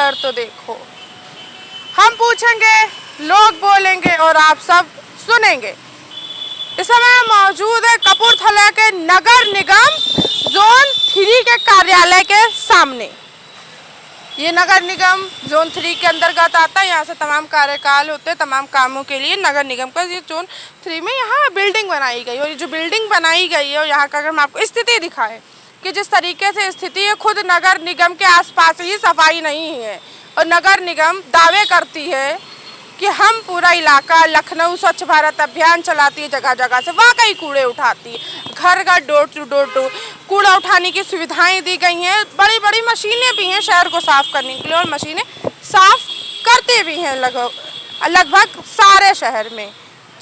शहर तो देखो। हम पूछेंगे, लोग बोलेंगे और आप सब सुनेंगे। इस समय मौजूद है कपूरथला के नगर निगम जोन 3 के कार्यालय के सामने। ये नगर निगम जोन 3 के अंतर्गत आता है। यहाँ से तमाम कार्यकाल होते हैं, तमाम कामों के लिए नगर निगम का ये जोन 3 में यहाँ बिल्डिंग बनाई गई। और ये जो बिल्डिंग बनाई गई है और यहाँ का अगर हम आपको स्थिति दिखाएं कि जिस तरीके से स्थिति है, खुद नगर निगम के आसपास ही सफाई नहीं है। और नगर निगम दावे करती है कि हम पूरा इलाका, लखनऊ स्वच्छ भारत अभियान चलाती है, जगह जगह से वाकई कूड़े उठाती है, घर घर डोर टू डोर कूड़ा उठाने की सुविधाएं दी गई हैं। बड़ी बड़ी मशीनें भी हैं शहर को साफ करने के लिए और मशीनें साफ करते भी हैं लगभग सारे शहर में।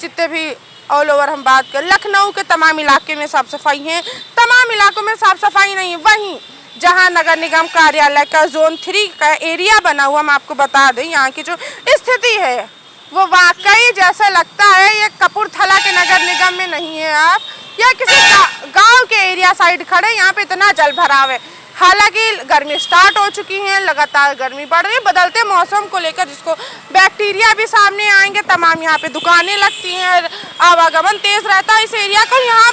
जितने भी ऑल ओवर हम बात करें, लखनऊ के तमाम इलाके में साफ सफाई है, तमाम इलाकों में साफ सफाई नहीं है। वहीं जहां नगर निगम कार्यालय का जोन 3 का एरिया बना हुआ, हम आपको बता दें यहाँ की जो स्थिति है वो वाकई जैसा लगता है ये कपूरथला के नगर निगम में नहीं है आप, या किसी गांव के एरिया साइड खड़े। यहाँ पे इतना जल भराव है। हालांकि गर्मी स्टार्ट हो चुकी है, लगातार गर्मी बढ़ रही है। बदलते मौसम को लेकर जिसको बैक्टीरिया भी सामने आएंगे, तमाम यहाँ पे दुकानें लगती हैं, आवागमन तेज रहता है इस एरिया का। यहाँ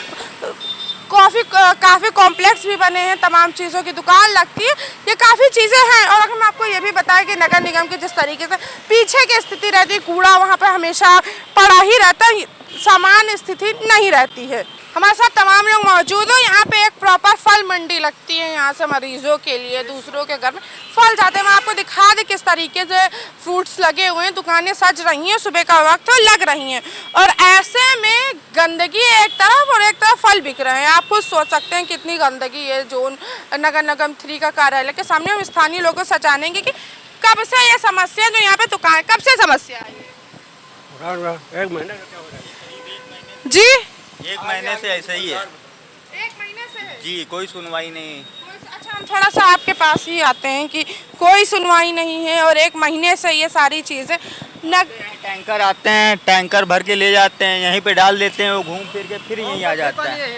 काफ़ी कॉम्प्लेक्स भी बने हैं, तमाम चीज़ों की दुकान लगती है, ये काफ़ी चीज़ें हैं। और अगर हम आपको ये भी बताएं कि नगर निगम की जिस तरीके से पीछे की स्थिति रहती है, कूड़ा वहाँ पे हमेशा पड़ा ही रहता है, सामान्य स्थिति नहीं रहती है। हमारे साथ तमाम लोग मौजूद हैं। यहाँ पे एक प्रॉपर फल मंडी लगती है, यहाँ से मरीजों के लिए, दूसरों के घर में फल जाते हैं। मैं आपको दिखा दें किस तरीके से फ्रूट्स लगे हुए हैं, दुकानें सज रही हैं, सुबह का वक्त तो लग रही हैं। और ऐसे में गंदगी एक तरफ और एक तरफ फल बिक रहे हैं। आप खुद सोच सकते हैं कितनी गंदगी है जोन नगर निगम 3 का कार्यालय के सामने। हम स्थानीय लोगों से जानेंगे कि कब से ये समस्या जो यहाँ पे दुकान, कब से समस्या आई है? 1 महीने का क्या हो रहा है जी? 1 महीने से ऐसे ही है। 1 महीने से है जी, कोई सुनवाई नहीं। अच्छा, हम थोड़ा सा आपके पास ही आते हैं कि कोई सुनवाई नहीं है और 1 महीने से ये सारी चीज़ें टैंकर आते हैं, टैंकर भर के ले जाते हैं, यहीं पे डाल देते हैं, वो घूम फिर के फिर यहीं आ जाता है।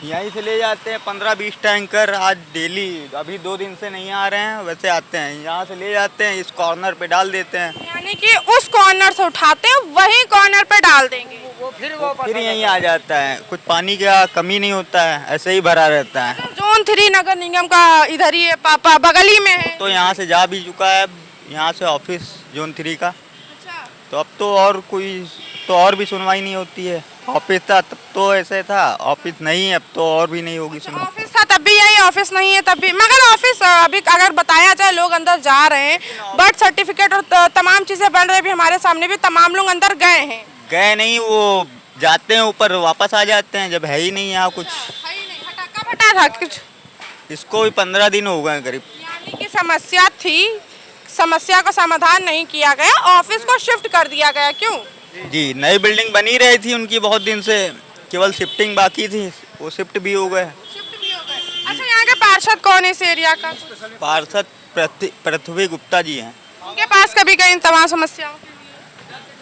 यहीं से ले जाते हैं 15-20 टैंकर आज डेली। अभी 2 दिन से नहीं आ रहे हैं, वैसे आते हैं, यहाँ से ले जाते हैं, इस कॉर्नर पे डाल देते हैं। यानी कि उस कॉर्नर से उठाते हैं वही कॉर्नर पे डाल देंगे, फिर यहीं आ जाता है। कुछ पानी का कमी नहीं होता है, ऐसे ही भरा रहता है। जोन 3 नगर निगम का इधर ही है, पापा बगल ही में है। तो यहाँ से जा भी चुका है, यहाँ से ऑफिस जोन 3 का। अच्छा, तो अब तो और भी सुनवाई नहीं होती है। ऑफिस था तब तो ऐसे था, ऑफिस नहीं है अब तो और भी नहीं होगी सुनवाई। ऑफिस था तब भी यही, ऑफिस नहीं है तब भी। मगर ऑफिस अभी अगर बताया जाए, लोग अंदर जा रहे हैं, बर्थ सर्टिफिकेट और तमाम चीजें बन रही है। हमारे सामने भी तमाम लोग अंदर गए हैं। गए नहीं, वो जाते हैं ऊपर, वापस आ जाते हैं जब है ही नहीं यहाँ कुछ। कब हटा था कुछ? इसको भी 15 दिन हो गए करीब। यानी कि समस्या थी, समस्या का समाधान नहीं किया गया, ऑफिस को शिफ्ट कर दिया गया। क्यों? जी, नई बिल्डिंग बनी रही थी उनकी बहुत दिन से, केवल शिफ्टिंग बाकी थी, वो शिफ्ट भी हो गए। अच्छा, यहाँ के पार्षद कौन है इस एरिया का? पार्षद पृथ्वी गुप्ता जी हैं। उनके पास कभी गए इन तमाम समस्याओं के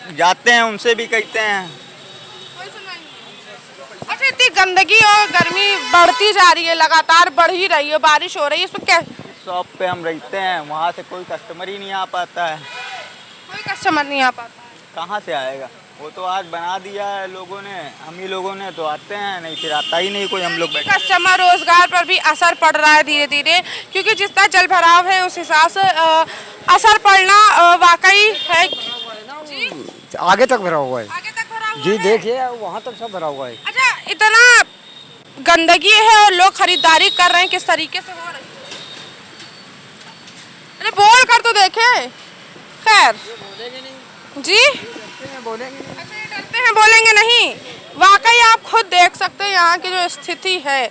लिए? जाते हैं, उनसे भी कहते हैं। कोई सुनवाई नहीं। अच्छा, इतनी गंदगी और गर्मी बढ़ती जा रही है, लगातार बढ़ ही रही है, बारिश हो रही है, इसमें क्या? शॉप पे हम रहते हैं, वहाँ से कोई कस्टमर ही नहीं आ पाता है। कोई कस्टमर नहीं आ पाता है। कहाँ से आएगा? वो तो आज बना दिया है लोगों ने, हम ही लोगों ने, तो आते हैं, नहीं फिर आता ही नहीं कोई। हम लोग कस्टमर रोजगार पर भी असर पड़ रहा है धीरे धीरे, क्योंकि जितना जल भराव है उस हिसाब से असर पड़ना वाकई है। जी? आगे तक भरा हुआ है। आगे तक भरा हुआ जी है? देखिए वहाँ तक सब भरा हुआ है। अच्छा, इतना गंदगी है और लोग खरीदारी कर रहे हैं, किस तरीके से हो रही है? अरे बोल कर तो देखे। खैर जी, बोलेंगे अच्छा, ये डरते हैं बोलेंगे नहीं। वाकई आप खुद देख सकते हैं यहाँ की जो स्थिति है।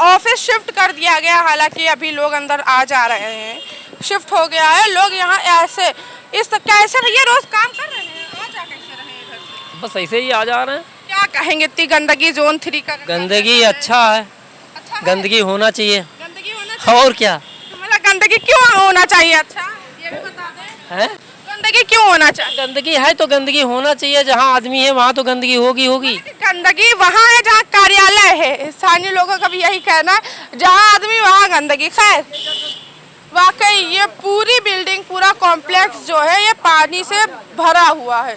ऑफिस शिफ्ट कर दिया गया, हालांकि अभी लोग अंदर आ जा रहे हैं, शिफ्ट हो गया है। लोग यहाँ ऐसे कैसे भैया रोज काम कर रहे हैं, आ जा कैसे रहे हैं इधर से? बस ऐसे ही आ जा रहे हैं। क्या कहेंगे, इतनी गंदगी जोन 3 का? गंदगी अच्छा है, अच्छा है? गंदगी होना चाहिए। गंदगी होना चाहिए। और क्या मतलब गंदगी क्यों होना चाहिए? अच्छा, ये भी बता दें। है? गंदगी क्यों होना चाहिए? गंदगी है तो गंदगी होना चाहिए, जहाँ आदमी है वहाँ तो गंदगी होगी। गंदगी वहाँ है जहाँ कार्यालय है, स्थानीय स्थानीय लोगों का भी यही कहना है, जहाँ आदमी वहाँ गंदगी। खैर, वाकई ये पूरी बिल्डिंग, पूरा कॉम्प्लेक्स जो है ये पानी से भरा हुआ है।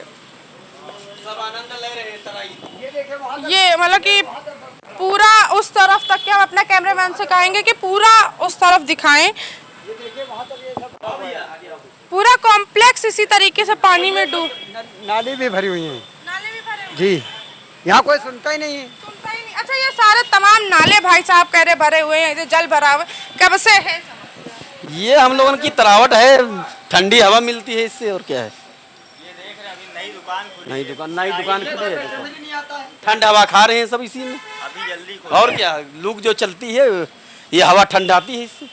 ये मतलब कि पूरा उस तरफ तक के, हम अपने कैमरामैन से कहेंगे कि पूरा उस तरफ दिखाएं। पूरा कॉम्प्लेक्स इसी तरीके से पानी में डूब, नाली भी भरी हुई है नाले भी भरे हुए जी, यहाँ कोई सुनता ही नहीं है। सुनता ही नहीं। अच्छा, ये सारे तमाम नाले भाई साहब कह रहे भरे हुए हैं, इधर जल भरा हुआ है, कब से है? ये हम लोगों की तरावट है, ठंडी हवा मिलती है इससे, और क्या है। नई दुकान खुली है, ठंड हवा खा रहे हैं सब इसी में, अभी जल्दी और क्या। लूक जो चलती है ये हवा ठंडाती है इससे।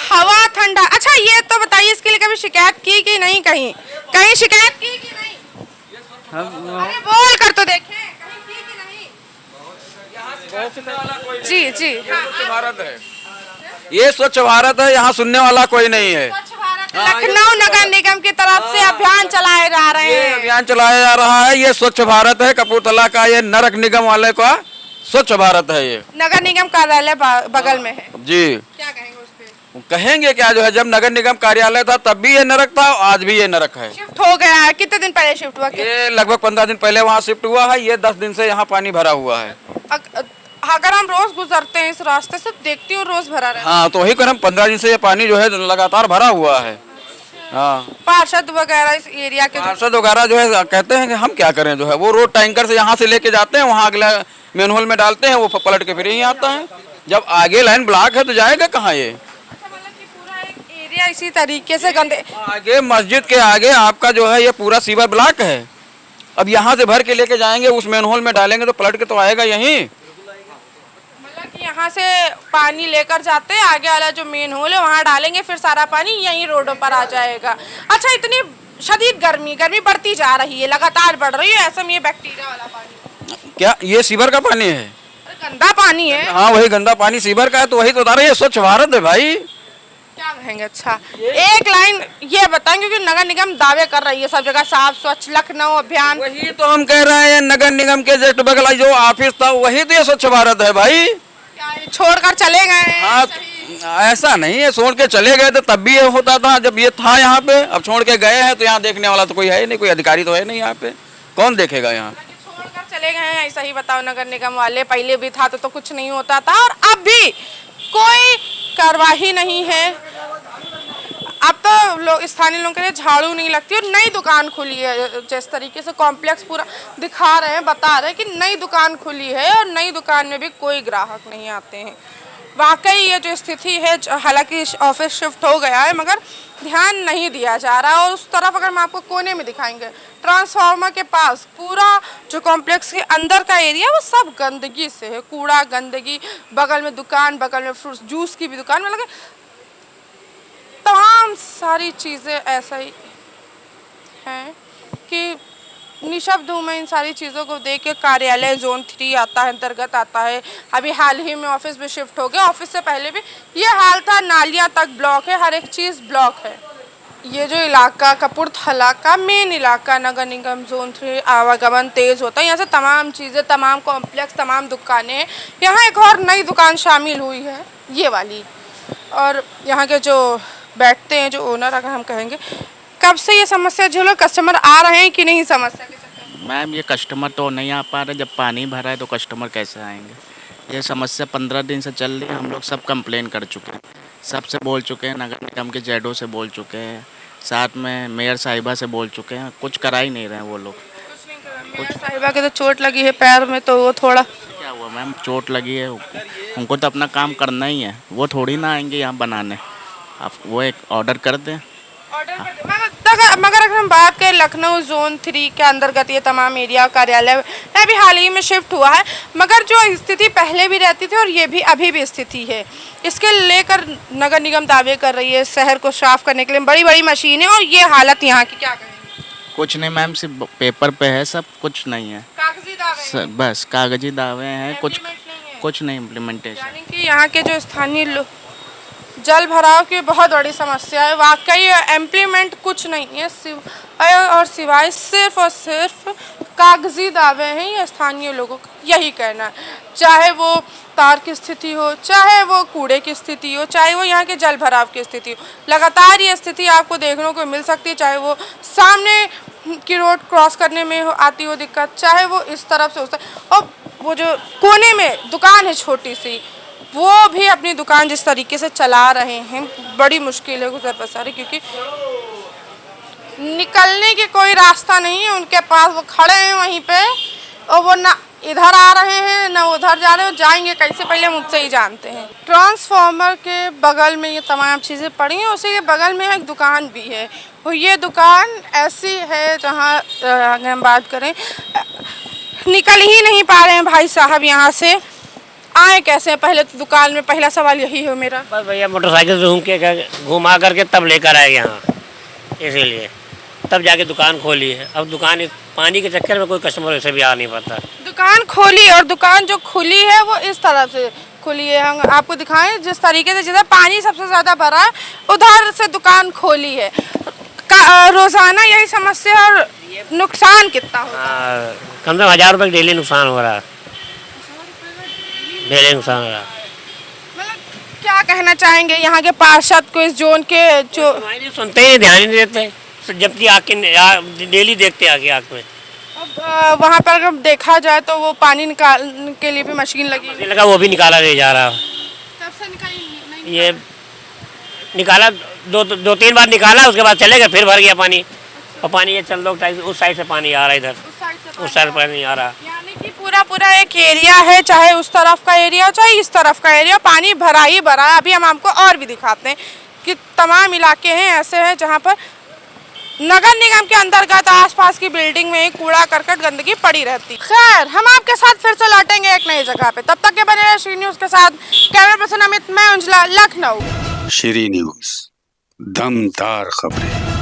हवा ठंडा। अच्छा, ये तो बताइए, इसके लिए कभी शिकायत की कि नहीं? कहीं कहीं शिकायत की कि नहीं? अरे बोल कर तो देखें, कहीं की कि नहीं? जी जी, स्वच्छ भारत है, ये स्वच्छ भारत है, यहाँ सुनने वाला कोई नहीं है। स्वच्छ भारत लखनऊ नगर निगम की तरफ से अभियान चलाए जा रहे ये हैं। अभियान चलाया जा रहा है, ये स्वच्छ भारत है कपूरथला का, ये नरक निगम वाले का स्वच्छ भारत है। ये नगर निगम कार्यालय बगल में है जी, क्या कहेंगे उस पे? कहेंगे क्या, जो है जब नगर निगम कार्यालय था तब भी ये नरक था, आज भी ये नरक है। शिफ्ट हो गया है? कितने दिन पहले शिफ्ट हुआ? ये लगभग 15 दिन पहले वहाँ शिफ्ट हुआ है, ये 10 दिन से यहाँ पानी भरा हुआ है। अगर हम रोज गुजरते हैं इस रास्ते से, देखती हूँ रोज भरा रहता हाँ, तो वही कर, हम 15 दिन से ये पानी जो है लगातार भरा हुआ है। हाँ, पार्षद वगैरह इस एरिया के पार्षद वगैरह जो है कहते हैं कि हम क्या करें, जो है वो रोड टैंकर से यहाँ से लेके जाते हैं, वहाँ अगला मेनहोल में डालते हैं, वो पलट के फिर यहीं आता है। जब आगे लाइन ब्लॉक है तो जाएगा कहाँ ये? अच्छा, मतलब कि पूरा एक एरिया इसी तरीके से गंदे। आगे मस्जिद के आगे आपका जो है ये पूरा सीवर ब्लॉक है। अब यहाँ से भर के लेके जाएंगे, उस मेनहोल में डालेंगे तो पलट के तो आएगा यहीं। मतलब कि यहाँ से पानी लेकर जाते हैं, आगे वाला जो मेन होल है वहाँ डालेंगे, फिर सारा पानी यहीं रोडों पर आ जाएगा। अच्छा, इतनी शदीद गर्मी बढ़ती जा रही है, लगातार बढ़ रही है, ऐसा में ये बैक्टीरिया वाला पानी, क्या ये सीवर का पानी है? अरे गंदा पानी है। हाँ, वही गंदा पानी सीवर का है, तो वही तो बता रहे हैं, ये स्वच्छ भारत है भाई। क्या कहेंगे? अच्छा, एक लाइन ये बताएं, क्योंकि नगर निगम दावे कर रही है सब जगह साफ स्वच्छ लखनऊ अभियान। वही तो हम कह रहे हैं, नगर निगम के जस्ट बगल जो ऑफिस था वही तो ये स्वच्छ भारत है भाई। क्या ये छोड़कर चले गए हैं? हाँ, ऐसा नहीं है, छोड़ के चले गए थे तब भी ये होता था जब ये था यहाँ पे। अब छोड़ के गए हैं तो यहाँ देखने वाला तो कोई है ही नहीं, कोई अधिकारी तो है नहीं यहाँ पे, कौन देखेगा यहाँ? छोड़कर चले गए हैं, ऐसा ही बताओ नगर निगम वाले। पहले भी था तो कुछ नहीं होता था, और अब भी कोई कार्रवाई नहीं है। अब तो लोग, स्थानीय लोगों के लिए झाड़ू नहीं लगती, और नई दुकान खुली है, जिस तरीके से कॉम्प्लेक्स पूरा दिखा रहे हैं, बता रहे हैं कि नई दुकान खुली है, और नई दुकान में भी कोई ग्राहक नहीं आते हैं। वाकई ये जो स्थिति है, हालांकि ऑफिस शिफ्ट हो गया है मगर ध्यान नहीं दिया जा रहा। और उस तरफ अगर हम आपको कोने में दिखाएंगे, ट्रांसफार्मर के पास पूरा जो कॉम्प्लेक्स के अंदर का एरिया वो सब गंदगी से है, कूड़ा गंदगी, बगल में दुकान, बगल में फ्रूट जूस की भी दुकान, मतलब तमाम सारी चीज़ें ऐसा ही हैं कि निशब्द हूँ मैं इन सारी चीज़ों को देख के। कार्यालय जोन 3 आता है, अंतर्गत आता है। अभी हाल ही में ऑफिस भी शिफ्ट हो गया, ऑफिस से पहले भी ये हाल था, नालियाँ तक ब्लॉक है, हर एक चीज़ ब्लॉक है। ये जो इलाका कपूरथला का मेन इलाका, नगर निगम जोन 3, आवागमन तेज़ होता है, यहाँ से तमाम चीज़ें, तमाम कॉम्प्लेक्स, तमाम दुकानें, यहाँ एक और नई दुकान शामिल हुई है, ये वाली। और यहाँ के जो बैठते हैं, जो ओनर, अगर हम कहेंगे, कब से ये समस्या झेलो, कस्टमर आ रहे हैं कि नहीं समस्या के चक्कर? मैम, ये कस्टमर तो नहीं आ पा रहे, जब पानी भरा है तो कस्टमर कैसे आएंगे? ये समस्या 15 दिन से चल रही है, हम लोग सब कंप्लेन कर चुके हैं, सबसे बोल चुके हैं, नगर निगम के जेडो से बोल चुके हैं, साथ में मेयर साहिबा से बोल चुके हैं, कुछ करा ही नहीं रहे वो लोग। कुछ नहीं कर रहे। मेयर साहिबा के तो चोट लगी है पैर में, तो वो थोड़ा क्या हुआ मैम, चोट लगी है, उनको तो अपना काम करना ही है, वो थोड़ी ना आएंगे यहाँ बनाने। आप वो एक ऑर्डर कर दें। मगर अगर हम बात करें लखनऊ जोन 3 के अंतर्गत ये तमाम एरिया कार्यालय अभी हाल ही में शिफ्ट हुआ है, मगर जो स्थिति पहले भी रहती थी और ये भी अभी भी स्थिति है, इसके लेकर नगर निगम दावे कर रही है शहर को साफ करने के लिए बड़ी बड़ी मशीनें, और ये हालत यहाँ की, क्या कहेंगे? कुछ नहीं मैम, सिर्फ पेपर पे है, सब कुछ नहीं है, कागजी दावे बस कागजी दावे हैं, Implement कुछ नहीं इम्प्लीमेंटेशन। यानी कि यहाँ के जो स्थानीय लोग, जल भराव की बहुत बड़ी समस्या है, वाकई इम्प्लीमेंट कुछ नहीं है, और सिवाय सिर्फ और सिर्फ कागजी दावे हैं ये स्थानीय लोगों का, यही कहना है। चाहे वो तार की स्थिति हो, चाहे वो कूड़े की स्थिति हो, चाहे वो यहाँ के जल भराव की स्थिति हो, लगातार ये स्थिति आपको देखने को मिल सकती है। चाहे वो सामने की रोड क्रॉस करने में आती हो दिक्कत, चाहे वो इस तरफ से उस तरफ, और वो जो कोने में दुकान है छोटी सी, वो भी अपनी दुकान जिस तरीके से चला रहे हैं, बड़ी मुश्किल है गुजर बसर, क्योंकि निकलने की कोई रास्ता नहीं है उनके पास। वो खड़े हैं वहीं पे और वो ना इधर आ रहे हैं ना उधर जा रहे हो, जाएंगे कैसे पहले मुझसे ही जानते हैं। ट्रांसफार्मर के बगल में ये तमाम चीज़ें पड़ी हैं, उसी के बगल में एक दुकान भी है। और ये दुकान ऐसी है जहाँ अगर हम बात करें, निकल ही नहीं पा रहे हैं भाई साहब यहाँ से, आए कैसे? पहले तो दुकान में पहला सवाल यही है मेरा। बस भैया मोटरसाइकिल से घुमा करके तब लेकर आए यहाँ, इसीलिए तब जाके दुकान खोली है। अब दुकान इस पानी के चक्कर में कोई कस्टमर वैसे भी आ नहीं पाता। दुकान खोली और दुकान जो खुली है वो इस तरह से खुली है, हम आपको दिखाएं जिस तरीके से, जिधर पानी सबसे ज़्यादा भरा है उधर से दुकान खोली है। रोज़ाना यही समस्या और नुकसान कितना होता है? कम से कम 1000 रुपये डेली नुकसान हो रहा है, डेली नुकसान हो रहा है। मतलब क्या कहना चाहेंगे यहाँ के पार्षद को, इस जोन के जो सुनते ही ध्यान ही नहीं देते, जबकि आके डेली देखते आके आँख में। अब वहाँ पर अगर देखा जाए तो वो पानी निकालने के लिए भी मशीन लगी लगा, वो भी निकाला नहीं जा रहा। तब से नहीं ये निकाला दो तीन बार निकाला, उसके बाद चले गए, फिर भर गया पानी। और पानी ये चल दो उस साइड से पानी आ रहा है, इधर उस साइड पानी नहीं आ रहा। यानी कि पूरा एक एरिया है, चाहे उस तरफ का एरिया हो चाहे इस तरफ का एरिया, पानी भरा ही भरा है। अभी हम आपको और भी दिखाते हैं कि तमाम इलाके हैं ऐसे हैं जहाँ पर नगर निगम के अंतर्गत आसपास की बिल्डिंग में कूड़ा करकट गंदगी पड़ी रहती। खैर, हम आपके साथ फिर से लौटेंगे एक नई जगह पे, तब तक के बने रहे श्री न्यूज़ के साथ। कैमरा पर्सन अमित, मैं अंजुला, लखनऊ। श्री न्यूज़, दमदार खबरें।